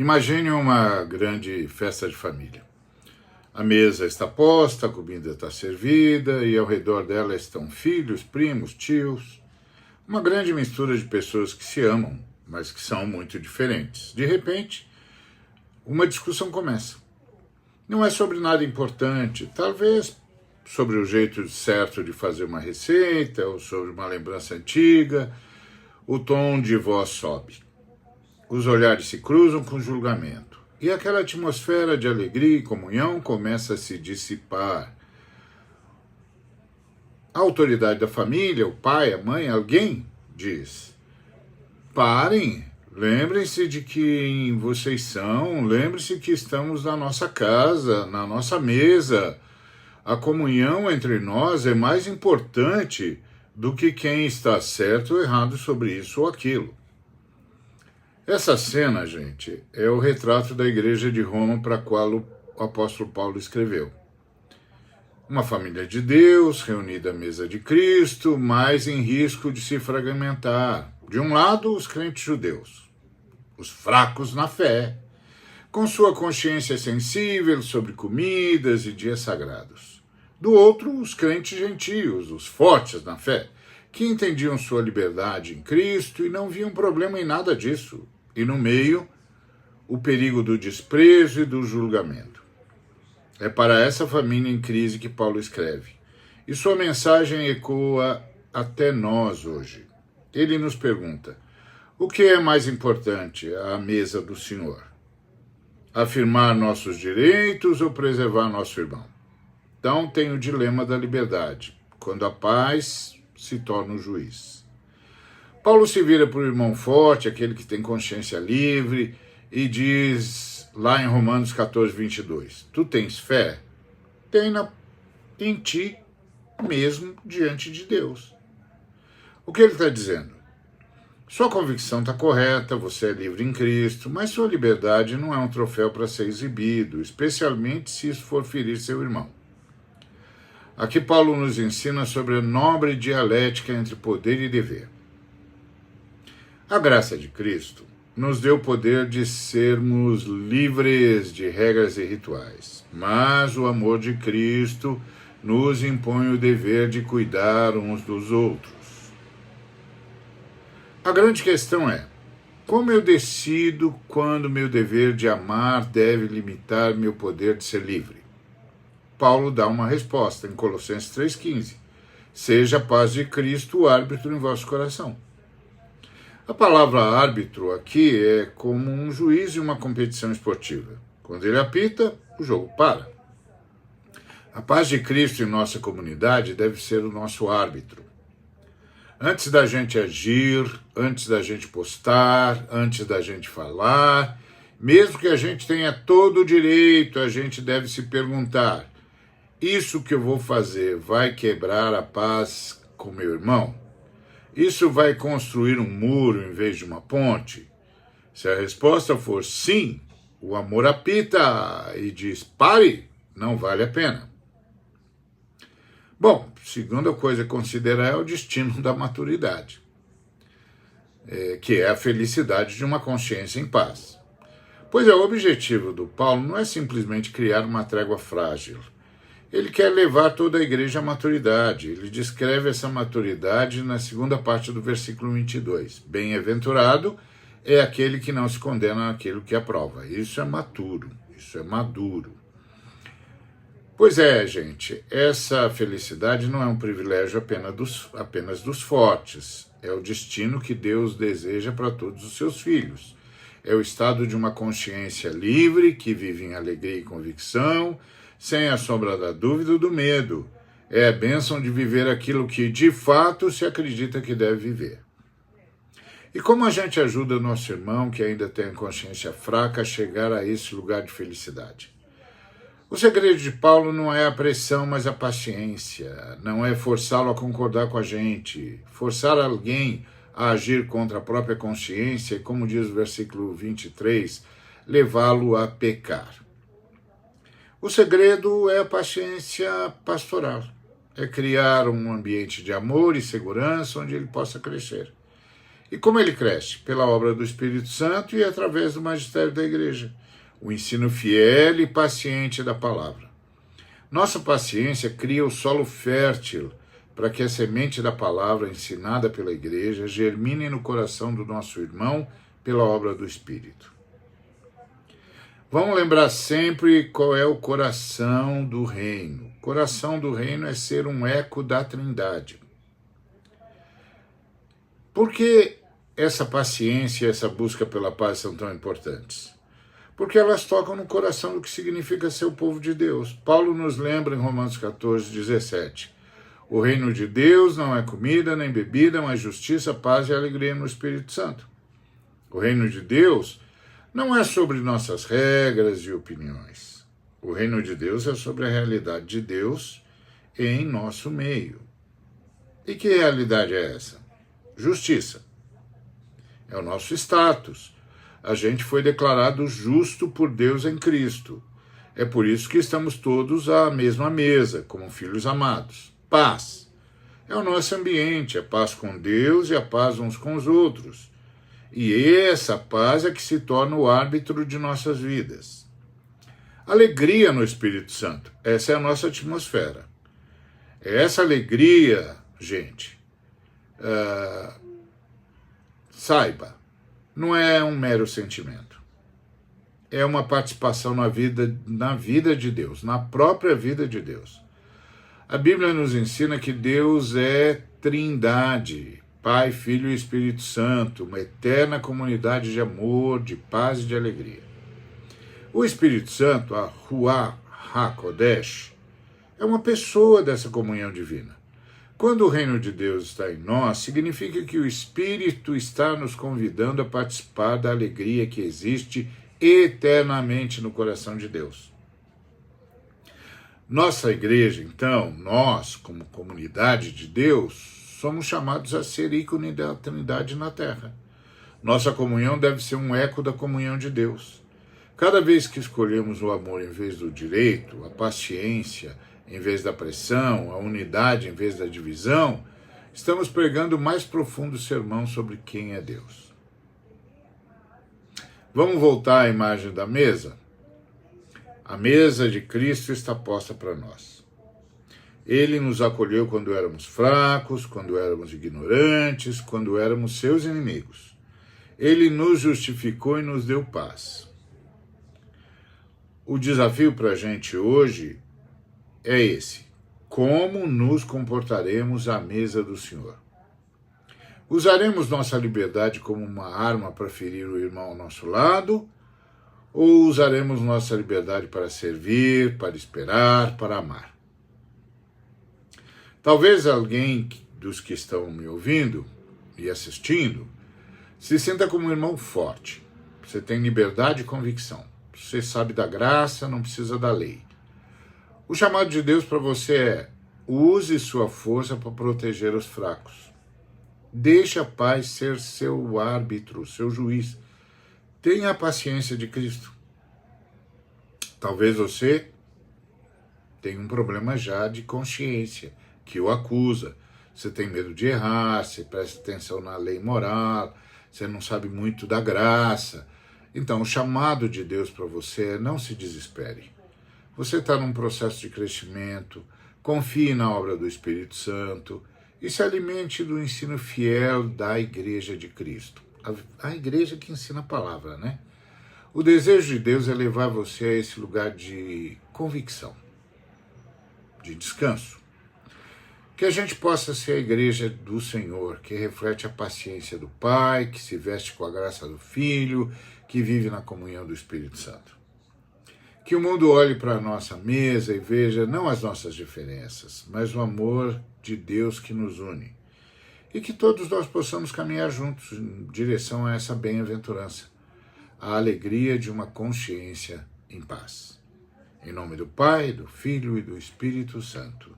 Imagine uma grande festa de família. A mesa está posta, a comida está servida e ao redor dela estão filhos, primos, tios. Uma grande mistura de pessoas que se amam, mas que são muito diferentes. De repente, uma discussão começa. Não é sobre nada importante, talvez sobre o jeito certo de fazer uma receita ou sobre uma lembrança antiga. O tom de voz sobe. Os olhares se cruzam com julgamento. E aquela atmosfera de alegria e comunhão começa a se dissipar. A autoridade da família, o pai, a mãe, alguém diz: parem, lembrem-se de quem vocês são, lembrem-se que estamos na nossa casa, na nossa mesa. A comunhão entre nós é mais importante do que quem está certo ou errado sobre isso ou aquilo. Essa cena, gente, é o retrato da igreja de Roma para a qual o apóstolo Paulo escreveu. Uma família de Deus, reunida à mesa de Cristo, mas em risco de se fragmentar. De um lado, os crentes judeus, os fracos na fé, com sua consciência sensível sobre comidas e dias sagrados. Do outro, os crentes gentios, os fortes na fé, que entendiam sua liberdade em Cristo e não viam problema em nada disso. E no meio, o perigo do desprezo e do julgamento. É para essa família em crise que Paulo escreve. E sua mensagem ecoa até nós hoje. Ele nos pergunta: o que é mais importante à mesa do Senhor? Afirmar nossos direitos ou preservar nosso irmão? Então tem o dilema da liberdade, quando a paz se torna o juiz. Paulo se vira para o irmão forte, aquele que tem consciência livre, e diz lá em Romanos 14, 22, tu tens fé? Tenha em ti mesmo diante de Deus. O que ele está dizendo? Sua convicção está correta, você é livre em Cristo, mas sua liberdade não é um troféu para ser exibido, especialmente se isso for ferir seu irmão. Aqui Paulo nos ensina sobre a nobre dialética entre poder e dever. A graça de Cristo nos deu o poder de sermos livres de regras e rituais, mas o amor de Cristo nos impõe o dever de cuidar uns dos outros. A grande questão é: como eu decido quando meu dever de amar deve limitar meu poder de ser livre? Paulo dá uma resposta em Colossenses 3,15. Seja a paz de Cristo o árbitro em vosso coração. A palavra árbitro aqui é como um juiz em uma competição esportiva. Quando ele apita, o jogo para. A paz de Cristo em nossa comunidade deve ser o nosso árbitro. Antes da gente agir, antes da gente postar, antes da gente falar, mesmo que a gente tenha todo o direito, a gente deve se perguntar: isso que eu vou fazer vai quebrar a paz com meu irmão? Isso vai construir um muro em vez de uma ponte? Se a resposta for sim, o amor apita e diz: pare, não vale a pena. Bom, segunda coisa a considerar é o destino da maturidade, que é a felicidade de uma consciência em paz. Pois o objetivo do Paulo não é simplesmente criar uma trégua frágil. Ele quer levar toda a igreja à maturidade. Ele descreve essa maturidade na segunda parte do versículo 22. Bem-aventurado é aquele que não se condena naquilo que aprova. Isso é maturo, isso é maduro. Pois é, gente, essa felicidade não é um privilégio apenas dos fortes. É o destino que Deus deseja para todos os seus filhos. É o estado de uma consciência livre, que vive em alegria e convicção, sem a sombra da dúvida ou do medo. É a bênção de viver aquilo que de fato se acredita que deve viver. E como a gente ajuda nosso irmão que ainda tem a consciência fraca a chegar a esse lugar de felicidade? O segredo de Paulo não é a pressão, mas a paciência. Não é forçá-lo a concordar com a gente. Forçar alguém a agir contra a própria consciência e, como diz o versículo 23, levá-lo a pecar. O segredo é a paciência pastoral. É criar um ambiente de amor e segurança onde ele possa crescer. E como ele cresce? Pela obra do Espírito Santo e através do magistério da igreja, o ensino fiel e paciente da palavra. Nossa paciência cria o solo fértil para que a semente da palavra ensinada pela igreja germine no coração do nosso irmão pela obra do Espírito. Vamos lembrar sempre qual é o coração do reino. O coração do reino é ser um eco da Trindade. Por que essa paciência e essa busca pela paz são tão importantes? Porque elas tocam no coração do que significa ser o povo de Deus. Paulo nos lembra em Romanos 14, 17. O reino de Deus não é comida nem bebida, mas justiça, paz e alegria no Espírito Santo. O reino de Deus não é sobre nossas regras e opiniões. O reino de Deus é sobre a realidade de Deus em nosso meio. E que realidade é essa? Justiça. É o nosso status. A gente foi declarado justo por Deus em Cristo. É por isso que estamos todos à mesma mesa, como filhos amados. Paz. É o nosso ambiente, a paz com Deus e a paz uns com os outros. E essa paz é que se torna o árbitro de nossas vidas. Alegria no Espírito Santo. Essa é a nossa atmosfera. Essa alegria, gente, saiba, não é um mero sentimento. É uma participação na vida de Deus, na própria vida de Deus. A Bíblia nos ensina que Deus é Trindade, Pai, Filho e Espírito Santo, uma eterna comunidade de amor, de paz e de alegria. O Espírito Santo, a Ruach HaKodesh, é uma pessoa dessa comunhão divina. Quando o reino de Deus está em nós, significa que o Espírito está nos convidando a participar da alegria que existe eternamente no coração de Deus. Nossa igreja, então, nós, como comunidade de Deus, somos chamados a ser ícone da Trindade na Terra. Nossa comunhão deve ser um eco da comunhão de Deus. Cada vez que escolhemos o amor em vez do direito, a paciência em vez da pressão, a unidade em vez da divisão, estamos pregando o mais profundo sermão sobre quem é Deus. Vamos voltar à imagem da mesa? A mesa de Cristo está posta para nós. Ele nos acolheu quando éramos fracos, quando éramos ignorantes, quando éramos seus inimigos. Ele nos justificou e nos deu paz. O desafio para a gente hoje é esse: como nos comportaremos à mesa do Senhor? Usaremos nossa liberdade como uma arma para ferir o irmão ao nosso lado? Ou usaremos nossa liberdade para servir, para esperar, para amar? Talvez alguém dos que estão me ouvindo e assistindo se sinta como um irmão forte. Você tem liberdade e convicção. Você sabe da graça, não precisa da lei. O chamado de Deus para você é: use sua força para proteger os fracos. Deixe a paz ser seu árbitro, seu juiz. Tenha a paciência de Cristo. Talvez você tenha um problema já de consciência que o acusa. Você tem medo de errar, você presta atenção na lei moral, você não sabe muito da graça. Então, o chamado de Deus para você é: não se desespere. Você está num processo de crescimento, confie na obra do Espírito Santo e se alimente do ensino fiel da Igreja de Cristo. A igreja que ensina a palavra, né? O desejo de Deus é levar você a esse lugar de convicção, de descanso. Que a gente possa ser a igreja do Senhor, que reflete a paciência do Pai, que se veste com a graça do Filho, que vive na comunhão do Espírito Santo. Que o mundo olhe para a nossa mesa e veja não as nossas diferenças, mas o amor de Deus que nos une. E que todos nós possamos caminhar juntos em direção a essa bem-aventurança, a alegria de uma consciência em paz. Em nome do Pai, do Filho e do Espírito Santo.